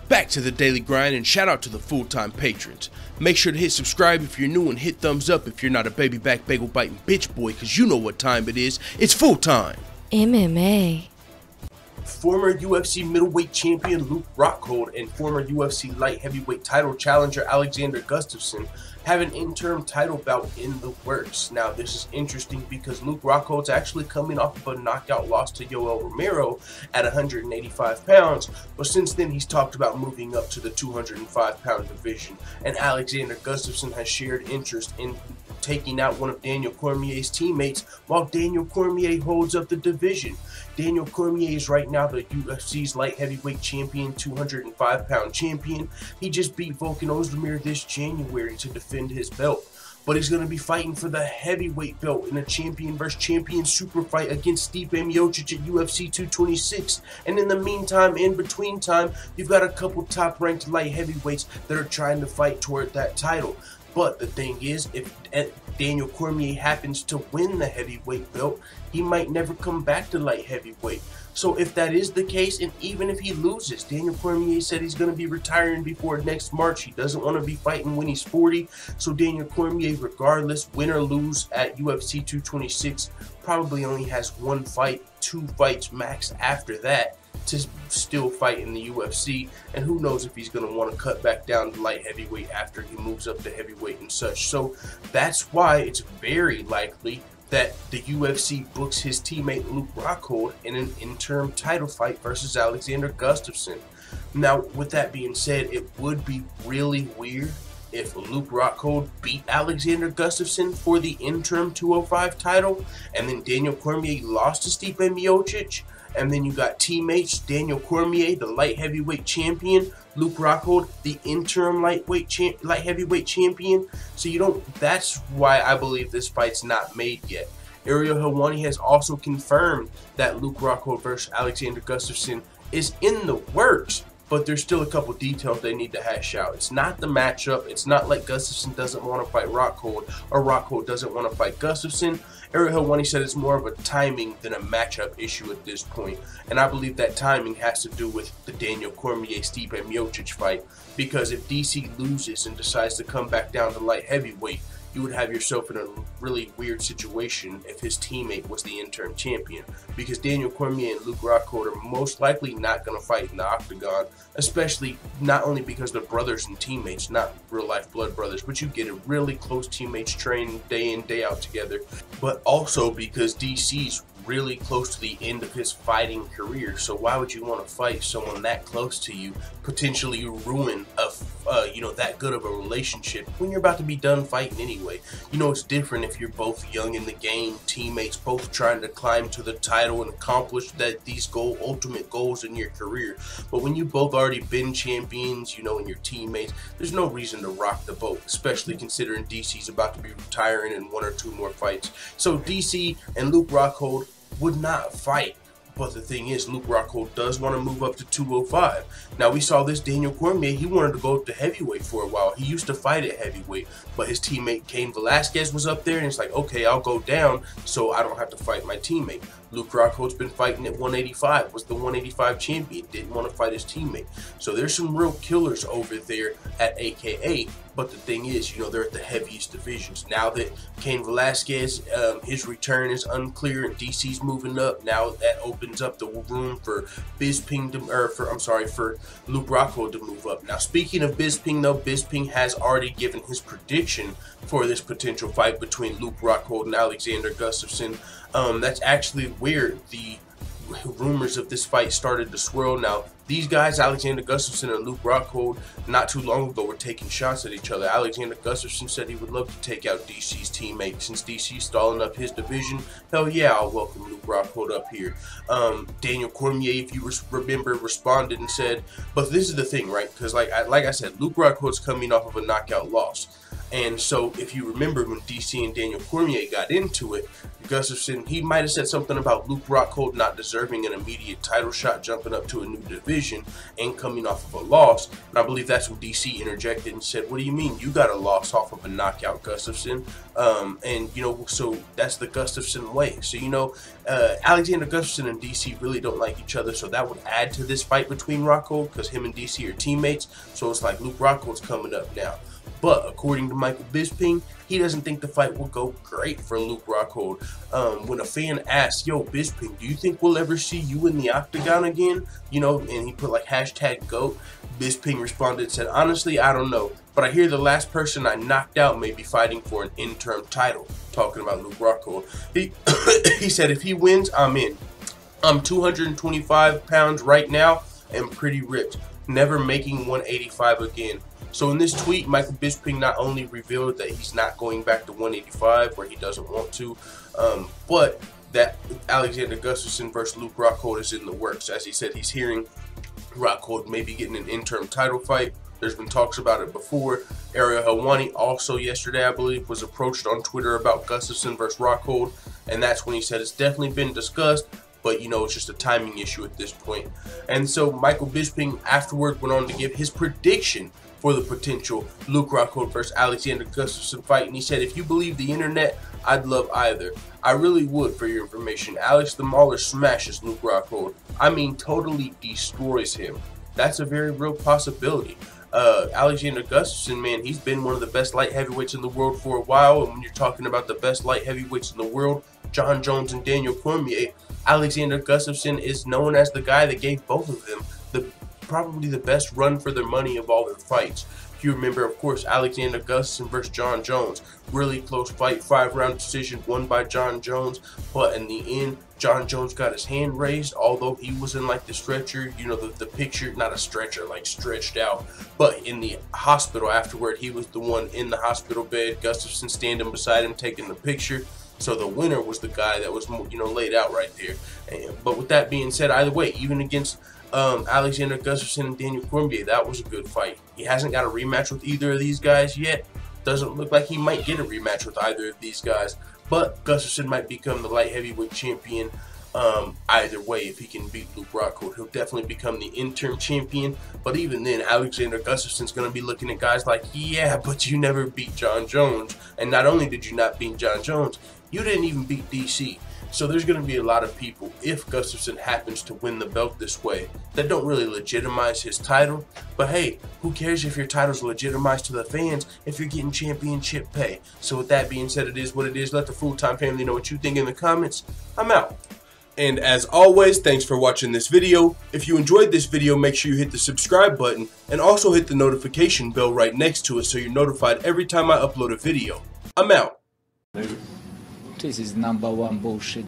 Back to the daily grind, and shout out to the full-time patrons. Make sure to hit subscribe if you're new and hit thumbs up if you're not a baby back bagel biting bitch boy, cause you know what time it is. It's full time. MMA. Former UFC middleweight champion Luke Rockhold and former UFC light heavyweight title challenger Alexander Gustafsson have an interim title bout in the works. Now, this is interesting because Luke Rockhold's actually coming off of a knockout loss to Yoel Romero at 185 pounds, but since then he's talked about moving up to the 205-pound division, and Alexander Gustafsson has shared interest in taking out one of Daniel Cormier's teammates while Daniel Cormier holds up the division. Daniel Cormier is right now the UFC's light heavyweight champion, 205-pound champion. He just beat Volkan Ozdemir this January to defend his belt, but he's going to be fighting for the heavyweight belt in a champion versus champion super fight against Stipe Miocic at UFC 226. And in the meantime, in between time, you've got a couple top-ranked light heavyweights that are trying to fight toward that title. But the thing is, if Daniel Cormier happens to win the heavyweight belt, he might never come back to light heavyweight. So if that is the case, and even if he loses, Daniel Cormier said he's going to be retiring before next March. He doesn't want to be fighting when he's 40. So Daniel Cormier, regardless, win or lose at UFC 226, probably only has one fight, 2 fights max after that to still fight in the UFC, and who knows if he's going to want to cut back down to light heavyweight after he moves up to heavyweight and such. So that's why it's very likely that the UFC books his teammate Luke Rockhold in an interim title fight versus Alexander Gustafsson. Now, with that being said, it would be really weird if Luke Rockhold beat Alexander Gustafsson for the interim 205 title, and then Daniel Cormier lost to Stipe Miocic. And then you got teammates, Daniel Cormier, the light heavyweight champion, Luke Rockhold, the interim light heavyweight champion. So that's why I believe this fight's not made yet. Ariel Helwani has also confirmed that Luke Rockhold versus Alexander Gustafsson is in the works, but there's still a couple details they need to hash out. It's not the matchup. It's not like Gustafsson doesn't want to fight Rockhold or Rockhold doesn't want to fight Gustafsson. Ariel Helwani said it's more of a timing than a matchup issue at this point. And I believe that timing has to do with the Daniel Cormier-Stipe Miocic fight, because if DC loses and decides to come back down to light heavyweight, you would have yourself in a really weird situation if his teammate was the interim champion, because Daniel Cormier and Luke Rockhold are most likely not going to fight in the octagon, especially not only because they're brothers and teammates, not real life blood brothers, but you get a really close teammates train day in, day out together, but also because DC's really close to the end of his fighting career. So why would you want to fight someone that close to you, potentially ruin that good of a relationship when you're about to be done fighting anyway? It's different if you're both young in the game, teammates, both trying to climb to the title and accomplish these ultimate goals in your career. But when you both already been champions, and your teammates, there's no reason to rock the boat, especially considering DC's about to be retiring in 1 or 2 more fights. So DC and Luke Rockhold would not fight. But the thing is, Luke Rockhold does want to move up to 205. Now, we saw this Daniel Cormier, he wanted to go up to heavyweight for a while. He used to fight at heavyweight, but his teammate Cain Velasquez was up there, and it's like, okay, I'll go down so I don't have to fight my teammate. Luke Rockhold's been fighting at 185, was the 185 champion, didn't want to fight his teammate. So there's some real killers over there at AKA, but the thing is, they're at the heaviest divisions. Now that Cain Velasquez, his return is unclear and DC's moving up, now that opens up the room for Bisping for Luke Rockhold to move up. Now, speaking of Bisping though, Bisping has already given his prediction for this potential fight between Luke Rockhold and Alexander Gustafsson. That's actually where the rumors of this fight started to swirl. Now, these guys, Alexander Gustafsson and Luke Rockhold, not too long ago were taking shots at each other. Alexander Gustafsson said he would love to take out DC's teammate. Since DC's stalling up his division, hell yeah, I'll welcome Luke Rockhold up here. Daniel Cormier, if you remember, responded and said, but this is the thing, right? Because like I said, Luke Rockhold's coming off of a knockout loss. And so if you remember when DC and Daniel Cormier got into it, Gustafsson, he might have said something about Luke Rockhold not deserving an immediate title shot, jumping up to a new division and coming off of a loss. And I believe that's when DC interjected and said, what do you mean you got a loss off of a knockout, Gustafsson? And, you know, so that's the Gustafsson way. So, you know, Alexander Gustafsson and DC really don't like each other, so that would add to this fight between Rockhold, because him and DC are teammates. So it's like Luke Rockhold's coming up now. But according to Michael Bisping, he doesn't think the fight will go great for Luke Rockhold. When a fan asked, yo, Bisping, do you think we'll ever see you in the octagon again? You know, and he put like hashtag GOAT. Bisping responded and said, honestly, I don't know. But I hear the last person I knocked out may be fighting for an interim title. Talking about Luke Rockhold. He said, if he wins, I'm in. I'm 225 pounds right now and pretty ripped. Never making 185 again. So in this tweet, Michael Bisping not only revealed that he's not going back to 185 where he doesn't want to, but that Alexander Gustafsson versus Luke Rockhold is in the works. As he said, he's hearing Rockhold maybe getting an interim title fight. There's been talks about it before. Ariel Helwani also yesterday, I believe, was approached on Twitter about Gustafsson versus Rockhold, and that's when he said it's definitely been discussed, but, you know, it's just a timing issue at this point. And so Michael Bisping afterward went on to give his prediction for the potential Luke Rockhold versus Alexander Gustafsson fight, and he said, if you believe the internet, I'd love either. I really would, for your information. Alex the Mauler smashes Luke Rockhold. I mean, totally destroys him. That's a very real possibility. Alexander Gustafsson, man, he's been one of the best light heavyweights in the world for a while, and when you're talking about the best light heavyweights in the world, Jon Jones and Daniel Cormier, Alexander Gustafsson is known as the guy that gave both of them probably the best run for their money of all their fights. If you remember, of course, Alexander Gustafsson versus Jon Jones, really close fight, 5-round decision won by Jon Jones, but in the end, Jon Jones got his hand raised, although he was in like the stretcher, you know, the picture, not a stretcher, like stretched out, but in the hospital afterward, he was the one in the hospital bed, Gustafsson standing beside him taking the picture. So the winner was the guy that was, you know, laid out right there. But with that being said, either way, even against Alexander Gustafsson and Daniel Cormier, that was a good fight. He hasn't got a rematch with either of these guys yet. Doesn't look like he might get a rematch with either of these guys. But Gustafsson might become the light heavyweight champion either way if he can beat Luke Rockhold. He'll definitely become the interim champion. But even then, Alexander Gustafsson's going to be looking at guys like, yeah, but you never beat Jon Jones. And not only did you not beat Jon Jones, you didn't even beat DC. So there's going to be a lot of people, if Gustafsson happens to win the belt this way, that don't really legitimize his title. But hey, who cares if your title's legitimized to the fans if you're getting championship pay? So with that being said, it is what it is. Let the full-time family know what you think in the comments. I'm out. And as always, thanks for watching this video. If you enjoyed this video, make sure you hit the subscribe button and also hit the notification bell right next to it so you're notified every time I upload a video. I'm out. This is #1 bullshit.